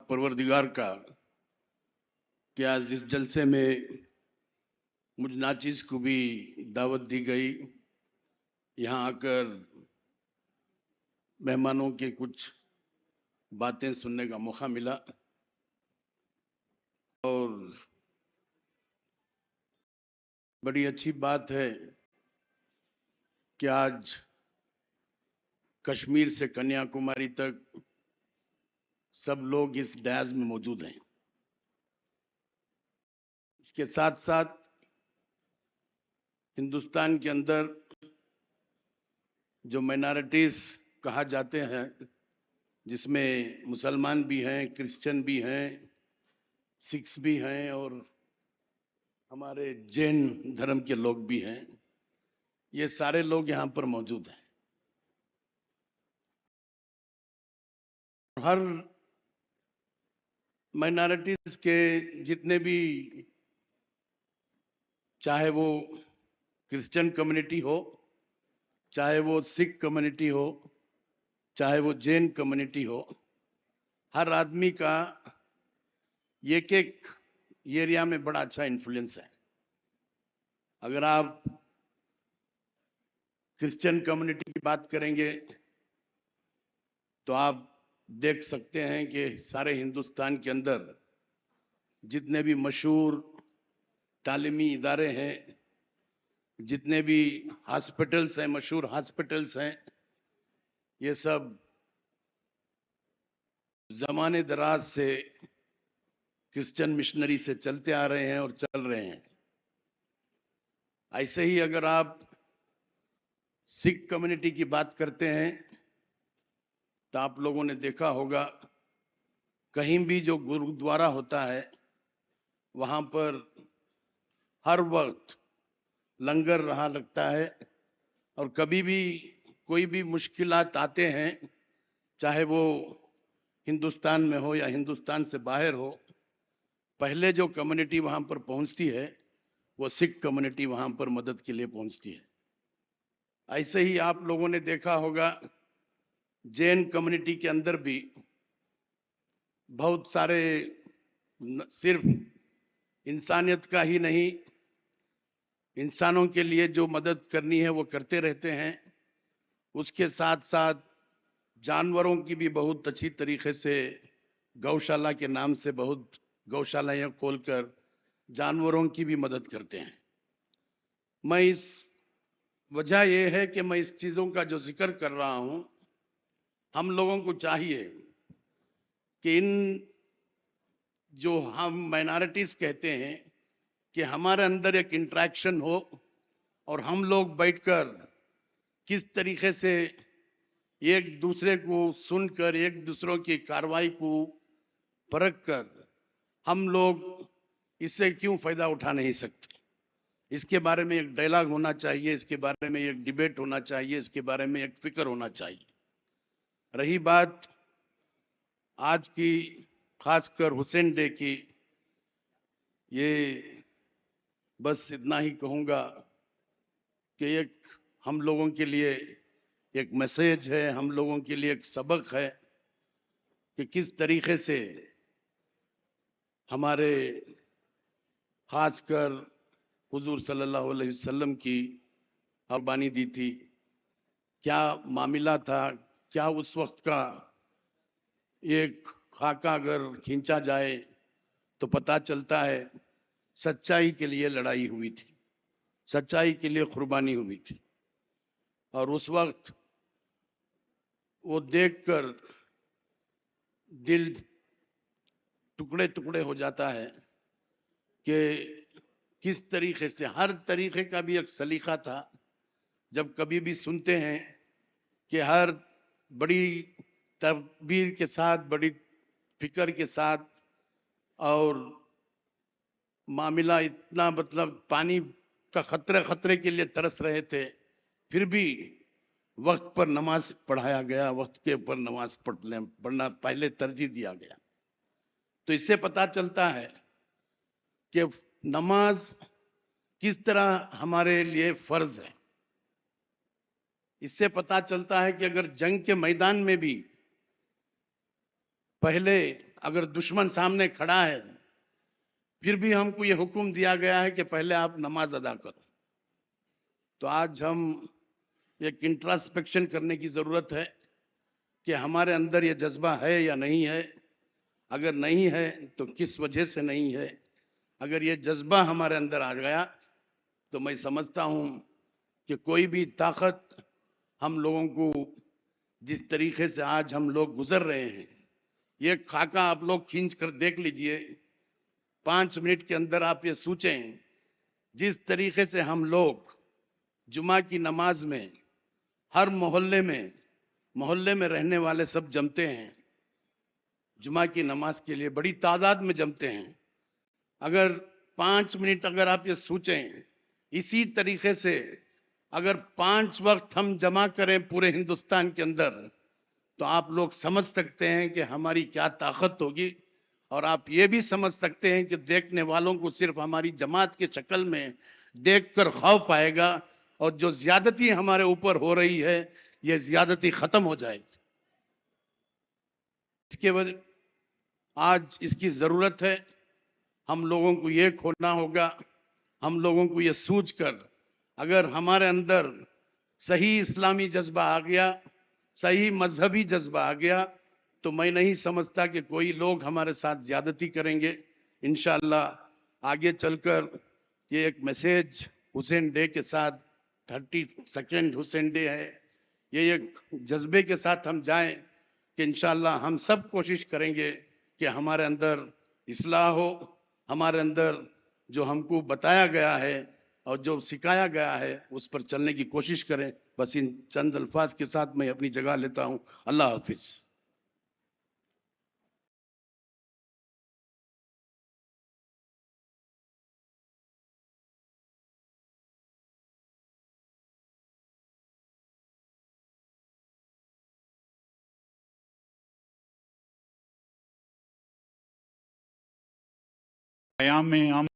परवरदिगार का कि आज इस जलसे में मुझ नाचीज को भी दावत दी गई। यहाँ आकर मेहमानों के कुछ बातें सुनने का मौका मिला और बड़ी अच्छी बात है कि आज कश्मीर से कन्याकुमारी तक सब लोग इस डैज में मौजूद हैं। इसके साथ साथ हिंदुस्तान के अंदर जो माइनॉरिटीज कहा जाते हैं, जिसमें मुसलमान भी हैं, क्रिश्चियन भी हैं, सिख्स भी हैं और हमारे जैन धर्म के लोग भी हैं, ये सारे लोग यहाँ पर मौजूद हैं। हर माइनॉरिटीज के जितने भी, चाहे वो क्रिश्चियन कम्युनिटी हो, चाहे वो सिख कम्युनिटी हो, चाहे वो जैन कम्युनिटी हो, हर आदमी का एक एक एरिया में बड़ा अच्छा इन्फ्लुएंस है। अगर आप क्रिश्चियन कम्युनिटी की बात करेंगे तो आप देख सकते हैं कि सारे हिंदुस्तान के अंदर जितने भी मशहूर तालीमी इदारे हैं, जितने भी हॉस्पिटल्स हैं, मशहूर हॉस्पिटल्स हैं, ये सब जमाने दराज से क्रिश्चियन मिशनरी से चलते आ रहे हैं और चल रहे हैं। ऐसे ही अगर आप सिख कम्युनिटी की बात करते हैं तो आप लोगों ने देखा होगा कहीं भी जो गुरुद्वारा होता है वहां पर हर वक्त लंगर रहा लगता है और कभी भी कोई भी मुश्किलात आते हैं, चाहे वो हिंदुस्तान में हो या हिंदुस्तान से बाहर हो, पहले जो कम्युनिटी वहां पर पहुंचती है वो सिख कम्युनिटी वहां पर मदद के लिए पहुंचती है। ऐसे ही आप लोगों ने देखा होगा जैन कम्युनिटी के अंदर भी बहुत सारे, सिर्फ इंसानियत का ही नहीं, इंसानों के लिए जो मदद करनी है वो करते रहते हैं। उसके साथ साथ जानवरों की भी बहुत अच्छी तरीके से गौशाला के नाम से बहुत गौशालाएं खोलकर जानवरों की भी मदद करते हैं। मैं इस वजह यह है कि मैं इस चीज़ों का जो जिक्र कर रहा हूं, हम लोगों को चाहिए कि इन जो हम माइनॉरिटीज कहते हैं कि हमारे अंदर एक इंटरेक्शन हो और हम लोग बैठकर किस तरीके से एक दूसरे को सुनकर, एक दूसरों की कार्रवाई को परख कर हम लोग इससे क्यों फायदा उठा नहीं सकते, इसके बारे में एक डायलॉग होना चाहिए, इसके बारे में एक डिबेट होना चाहिए, इसके बारे में एक फिक्र होना चाहिए। रही बात आज की खासकर हुसैन डे की, ये बस इतना ही कहूंगा कि एक हम लोगों के लिए एक मैसेज है, हम लोगों के लिए एक सबक है कि किस तरीके से हमारे खासकर हुजूर सल्लल्लाहु अलैहि वसल्लम की कुर्बानी दी थी, क्या मामला था, क्या उस वक्त का एक खाका अगर खींचा जाए तो पता चलता है सच्चाई के लिए लड़ाई हुई थी, सच्चाई के लिए कुर्बानी हुई थी। और उस वक्त वो देखकर दिल टुकड़े टुकड़े हो जाता है कि किस तरीके से, हर तरीके का भी एक सलीका था। जब कभी भी सुनते हैं कि हर बड़ी तदबीर के साथ, बड़ी फिक्र के साथ, और मामला इतना मतलब पानी का खतरे खतरे के लिए तरस रहे थे, फिर भी वक्त पर नमाज पढ़ाया गया, वक्त के ऊपर नमाज पढ़ना पहले तरजीह दिया गया। तो इससे पता चलता है कि नमाज किस तरह हमारे लिए फर्ज है। इससे पता चलता है कि अगर जंग के मैदान में भी पहले अगर दुश्मन सामने खड़ा है, फिर भी हमको ये हुक्म दिया गया है कि पहले आप नमाज अदा करो। तो आज हम एक इंट्रास्पेक्शन करने की जरूरत है कि हमारे अंदर ये जज्बा है या नहीं है। अगर नहीं है तो किस वजह से नहीं है। अगर ये जज्बा हमारे अंदर आ गया तो मैं समझता हूं कि कोई भी ताकत हम लोगों को, जिस तरीके से आज हम लोग गुजर रहे हैं, ये खाका आप लोग खींच कर देख लीजिए। 5 मिनट के अंदर आप ये सोचें, जिस तरीके से हम लोग जुमा की नमाज में हर मोहल्ले में रहने वाले सब जमते हैं, जुमा की नमाज के लिए बड़ी तादाद में जमते हैं। अगर 5 मिनट अगर आप ये सोचें, इसी तरीके से अगर 5 वक्त हम जमा करें पूरे हिंदुस्तान के अंदर, तो आप लोग समझ सकते हैं कि हमारी क्या ताकत होगी। और आप ये भी समझ सकते हैं कि देखने वालों को सिर्फ हमारी जमात की शक्ल में देखकर खौफ आएगा और जो ज्यादती हमारे ऊपर हो रही है, ये ज्यादती खत्म हो जाएगी। इसके वजह आज इसकी जरूरत है। हम लोगों को ये खोलना होगा, हम लोगों को ये सूझकर, अगर हमारे अंदर सही इस्लामी जज्बा आ गया, सही मजहबी जज्बा आ गया, तो मैं नहीं समझता कि कोई लोग हमारे साथ ज्यादती करेंगे। इंशाअल्लाह आगे चलकर ये एक मैसेज हुसैन डे के साथ, 32nd हुसैन डे है, ये एक जज्बे के साथ हम जाएं कि इंशाअल्लाह हम सब कोशिश करेंगे कि हमारे अंदर इस्लाह हो, हमारे अंदर जो हमको बताया गया है और जो सिखाया गया है उस पर चलने की कोशिश करें। बस इन चंद अल्फाज के साथ मैं अपनी जगह लेता हूं। अल्लाह हाफिज। क़याम में हम